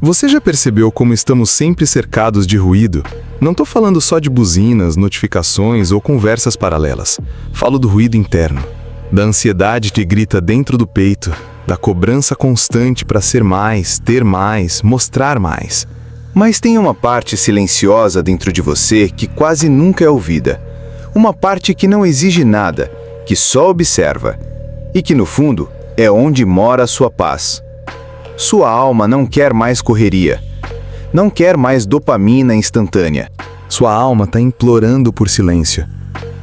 Você já percebeu como estamos sempre cercados de ruído? Não estou falando só de buzinas, notificações ou conversas paralelas. Falo do ruído interno, da ansiedade que grita dentro do peito, da cobrança constante para ser mais, ter mais, mostrar mais. Mas tem uma parte silenciosa dentro de você que quase nunca é ouvida. Uma parte que não exige nada, que só observa. E que, no fundo, é onde mora a sua paz. Sua alma não quer mais correria. Não quer mais dopamina instantânea. Sua alma está implorando por silêncio.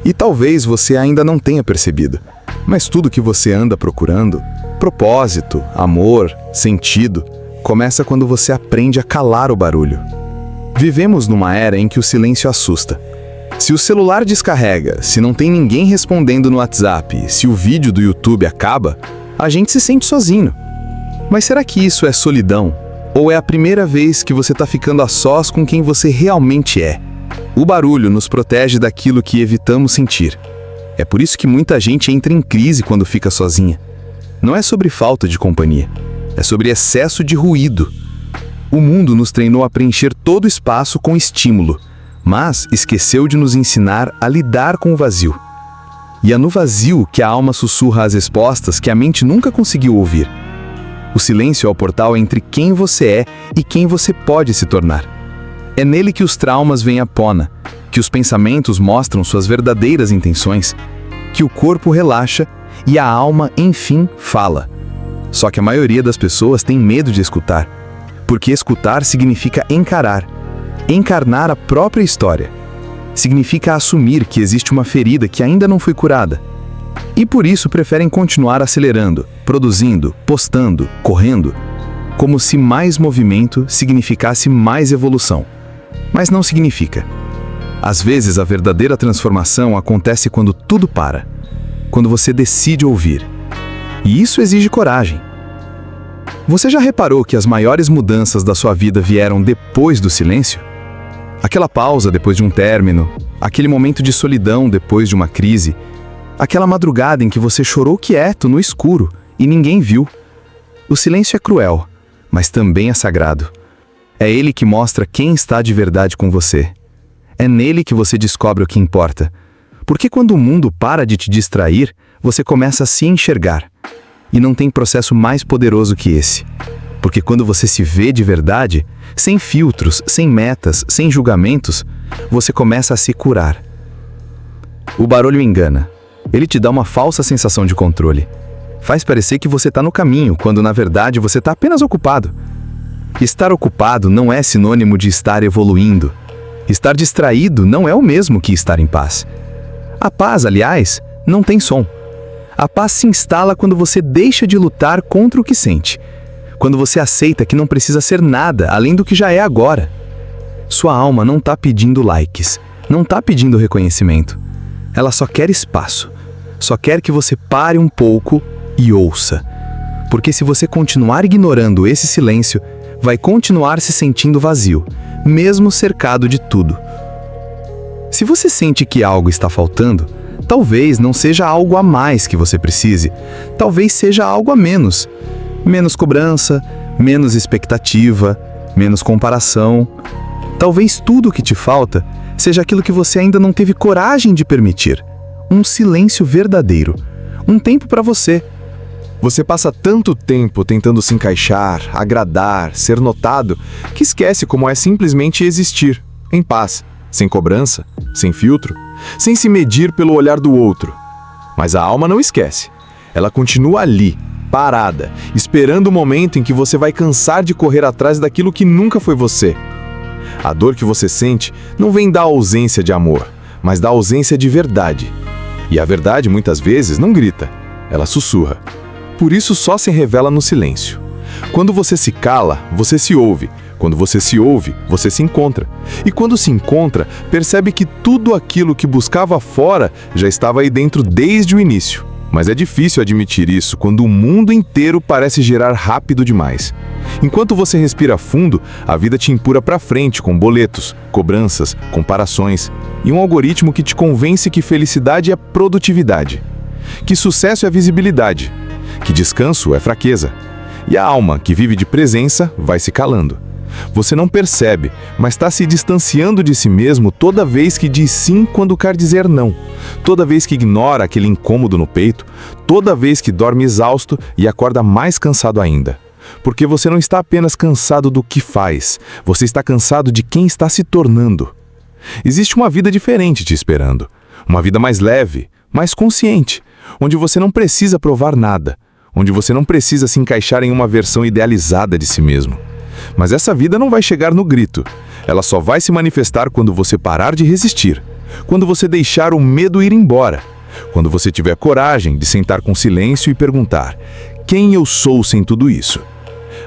E talvez você ainda não tenha percebido. Mas tudo que você anda procurando, propósito, amor, sentido, começa quando você aprende a calar o barulho. Vivemos numa era em que o silêncio assusta. Se o celular descarrega, se não tem ninguém respondendo no WhatsApp, se o vídeo do YouTube acaba, a gente se sente sozinho. Mas será que isso é solidão? Ou é a primeira vez que você está ficando a sós com quem você realmente é? O barulho nos protege daquilo que evitamos sentir. É por isso que muita gente entra em crise quando fica sozinha. Não é sobre falta de companhia, é sobre excesso de ruído. O mundo nos treinou a preencher todo o espaço com estímulo, mas esqueceu de nos ensinar a lidar com o vazio. E é no vazio que a alma sussurra as respostas que a mente nunca conseguiu ouvir. O silêncio é o portal entre quem você é e quem você pode se tornar. É nele que os traumas vêm à tona, que os pensamentos mostram suas verdadeiras intenções, que o corpo relaxa e a alma, enfim, fala. Só que a maioria das pessoas tem medo de escutar, porque escutar significa encarar, encarnar a própria história. Significa assumir que existe uma ferida que ainda não foi curada. E por isso preferem continuar acelerando, produzindo, postando, correndo, como se mais movimento significasse mais evolução. Mas não significa. Às vezes a verdadeira transformação acontece quando tudo para, quando você decide ouvir. E isso exige coragem. Você já reparou que as maiores mudanças da sua vida vieram depois do silêncio? Aquela pausa depois de um término, aquele momento de solidão depois de uma crise, aquela madrugada em que você chorou quieto no escuro e ninguém viu. O silêncio é cruel, mas também é sagrado. É ele que mostra quem está de verdade com você. É nele que você descobre o que importa. Porque quando o mundo para de te distrair, você começa a se enxergar. E não tem processo mais poderoso que esse. Porque quando você se vê de verdade, sem filtros, sem metas, sem julgamentos, você começa a se curar. O barulho engana. Ele te dá uma falsa sensação de controle. Faz parecer que você está no caminho, quando na verdade você está apenas ocupado. Estar ocupado não é sinônimo de estar evoluindo. Estar distraído não é o mesmo que estar em paz. A paz, aliás, não tem som. A paz se instala quando você deixa de lutar contra o que sente. Quando você aceita que não precisa ser nada além do que já é agora. Sua alma não está pedindo likes, não está pedindo reconhecimento. Ela só quer espaço. Só quer que você pare um pouco e ouça. Porque se você continuar ignorando esse silêncio, vai continuar se sentindo vazio, mesmo cercado de tudo. Se você sente que algo está faltando, talvez não seja algo a mais que você precise. Talvez seja algo a menos. Menos cobrança, menos expectativa, menos comparação. Talvez tudo o que te falta seja aquilo que você ainda não teve coragem de permitir. Um silêncio verdadeiro. Um tempo para você. Você passa tanto tempo tentando se encaixar, agradar, ser notado, que esquece como é simplesmente existir, em paz, sem cobrança, sem filtro, sem se medir pelo olhar do outro. Mas a alma não esquece. Ela continua ali, parada, esperando o momento em que você vai cansar de correr atrás daquilo que nunca foi você. A dor que você sente não vem da ausência de amor, mas da ausência de verdade. E a verdade, muitas vezes, não grita, ela sussurra. Por isso só se revela no silêncio. Quando você se cala, você se ouve. Quando você se ouve, você se encontra. E quando se encontra, percebe que tudo aquilo que buscava fora já estava aí dentro desde o início. Mas é difícil admitir isso quando o mundo inteiro parece girar rápido demais. Enquanto você respira fundo, a vida te empurra para frente com boletos, cobranças, comparações e um algoritmo que te convence que felicidade é produtividade, que sucesso é visibilidade, que descanso é fraqueza. E a alma, que vive de presença, vai se calando. Você não percebe, mas está se distanciando de si mesmo toda vez que diz sim quando quer dizer não, toda vez que ignora aquele incômodo no peito, toda vez que dorme exausto e acorda mais cansado ainda. Porque você não está apenas cansado do que faz, você está cansado de quem está se tornando. Existe uma vida diferente te esperando, uma vida mais leve, mais consciente, onde você não precisa provar nada, onde você não precisa se encaixar em uma versão idealizada de si mesmo. Mas essa vida não vai chegar no grito. Ela só vai se manifestar quando você parar de resistir, quando você deixar o medo ir embora, quando você tiver coragem de sentar com silêncio e perguntar: quem eu sou sem tudo isso?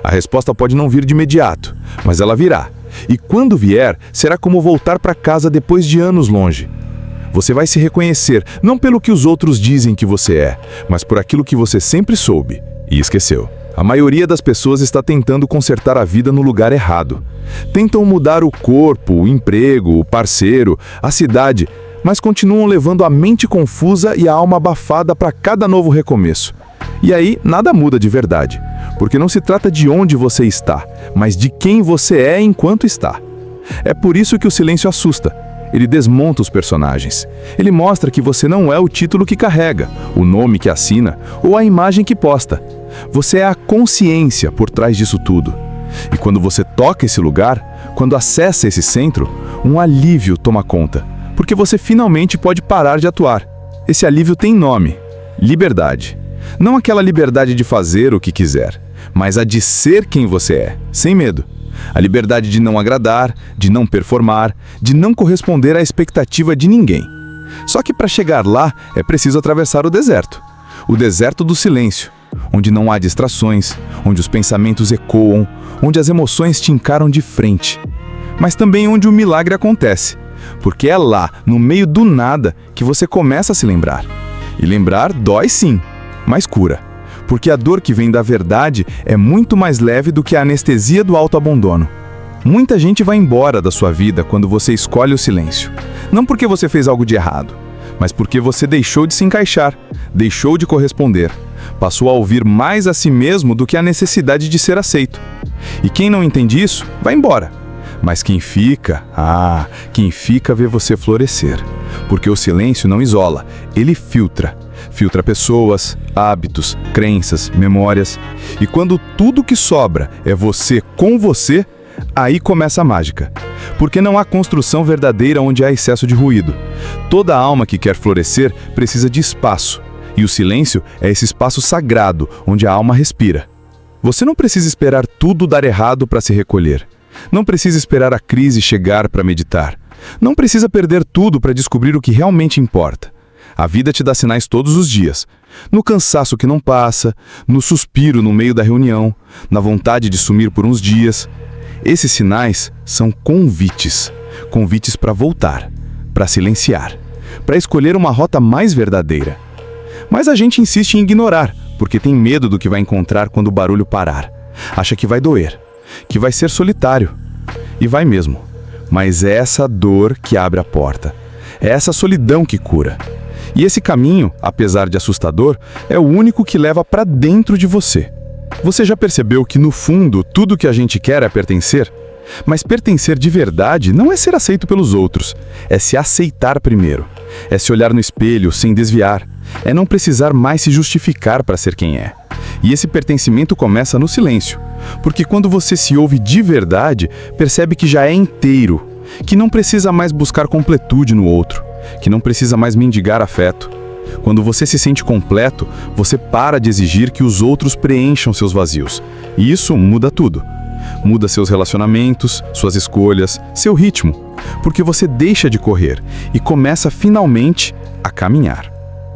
A resposta pode não vir de imediato, mas ela virá. E quando vier, será como voltar para casa depois de anos longe. Você vai se reconhecer, não pelo que os outros dizem que você é, mas por aquilo que você sempre soube e esqueceu. A maioria das pessoas está tentando consertar a vida no lugar errado. Tentam mudar o corpo, o emprego, o parceiro, a cidade, mas continuam levando a mente confusa e a alma abafada para cada novo recomeço. E aí, nada muda de verdade, porque não se trata de onde você está, mas de quem você é enquanto está. É por isso que o silêncio assusta. Ele desmonta os personagens. Ele mostra que você não é o título que carrega, o nome que assina ou a imagem que posta. Você é a consciência por trás disso tudo. E quando você toca esse lugar, quando acessa esse centro, um alívio toma conta, porque você finalmente pode parar de atuar. Esse alívio tem nome: liberdade. Não aquela liberdade de fazer o que quiser, mas a de ser quem você é, sem medo. A liberdade de não agradar, de não performar, de não corresponder à expectativa de ninguém. Só que para chegar lá é preciso atravessar o deserto do silêncio, onde não há distrações, onde os pensamentos ecoam, onde as emoções te encaram de frente. Mas também onde o milagre acontece, porque é lá, no meio do nada, que você começa a se lembrar. E lembrar dói sim, mas cura. Porque a dor que vem da verdade é muito mais leve do que a anestesia do autoabandono. Muita gente vai embora da sua vida quando você escolhe o silêncio. Não porque você fez algo de errado, mas porque você deixou de se encaixar, deixou de corresponder, passou a ouvir mais a si mesmo do que a necessidade de ser aceito. E quem não entende isso, vai embora. Mas quem fica vê você florescer. Porque o silêncio não isola, ele filtra. Filtra pessoas, hábitos, crenças, memórias. E quando tudo que sobra é você com você, aí começa a mágica. Porque não há construção verdadeira onde há excesso de ruído. Toda alma que quer florescer precisa de espaço. E o silêncio é esse espaço sagrado onde a alma respira. Você não precisa esperar tudo dar errado para se recolher. Não precisa esperar a crise chegar para meditar. Não precisa perder tudo para descobrir o que realmente importa. A vida te dá sinais todos os dias. No cansaço que não passa, no suspiro no meio da reunião, na vontade de sumir por uns dias. Esses sinais são convites. Convites para voltar, para silenciar, para escolher uma rota mais verdadeira. Mas a gente insiste em ignorar, porque tem medo do que vai encontrar quando o barulho parar. Acha que vai doer, que vai ser solitário. E vai mesmo. Mas é essa dor que abre a porta. É essa solidão que cura. E esse caminho, apesar de assustador, é o único que leva para dentro de você. Você já percebeu que, no fundo, tudo que a gente quer é pertencer? Mas pertencer de verdade não é ser aceito pelos outros. É se aceitar primeiro. É se olhar no espelho sem desviar. É não precisar mais se justificar para ser quem é. E esse pertencimento começa no silêncio. Porque quando você se ouve de verdade, percebe que já é inteiro. Que não precisa mais buscar completude no outro. Que não precisa mais mendigar afeto. Quando você se sente completo, você para de exigir que os outros preencham seus vazios. E isso muda tudo. Muda seus relacionamentos, suas escolhas, seu ritmo. Porque você deixa de correr e começa finalmente a caminhar.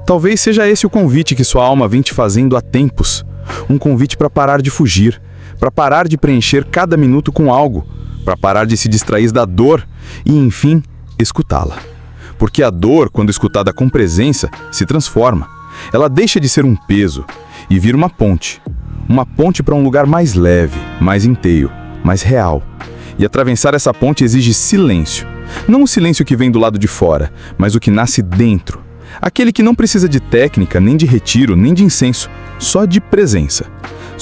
Talvez seja esse o convite que sua alma vem te fazendo há tempos. Um convite para parar de fugir, para parar de preencher cada minuto com algo, para parar de se distrair da dor e, enfim, escutá-la. Porque a dor, quando escutada com presença, se transforma. Ela deixa de ser um peso e vira uma ponte. Uma ponte para um lugar mais leve, mais inteiro, mais real. E atravessar essa ponte exige silêncio. Não o silêncio que vem do lado de fora, mas o que nasce dentro. Aquele que não precisa de técnica, nem de retiro, nem de incenso, só de presença.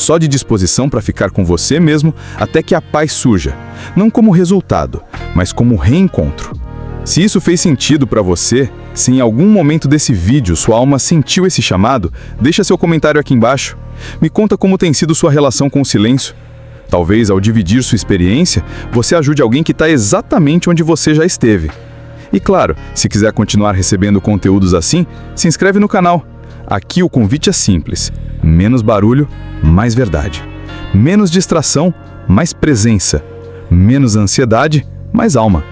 só de disposição para ficar com você mesmo até que a paz surja, não como resultado, mas como reencontro. Se isso fez sentido para você, se em algum momento desse vídeo sua alma sentiu esse chamado, deixa seu comentário aqui embaixo. Me conta como tem sido sua relação com o silêncio. Talvez, ao dividir sua experiência, você ajude alguém que está exatamente onde você já esteve. E claro, se quiser continuar recebendo conteúdos assim, se inscreve no canal. Aqui o convite é simples: menos barulho, mais verdade. Menos distração, mais presença. Menos ansiedade, mais alma.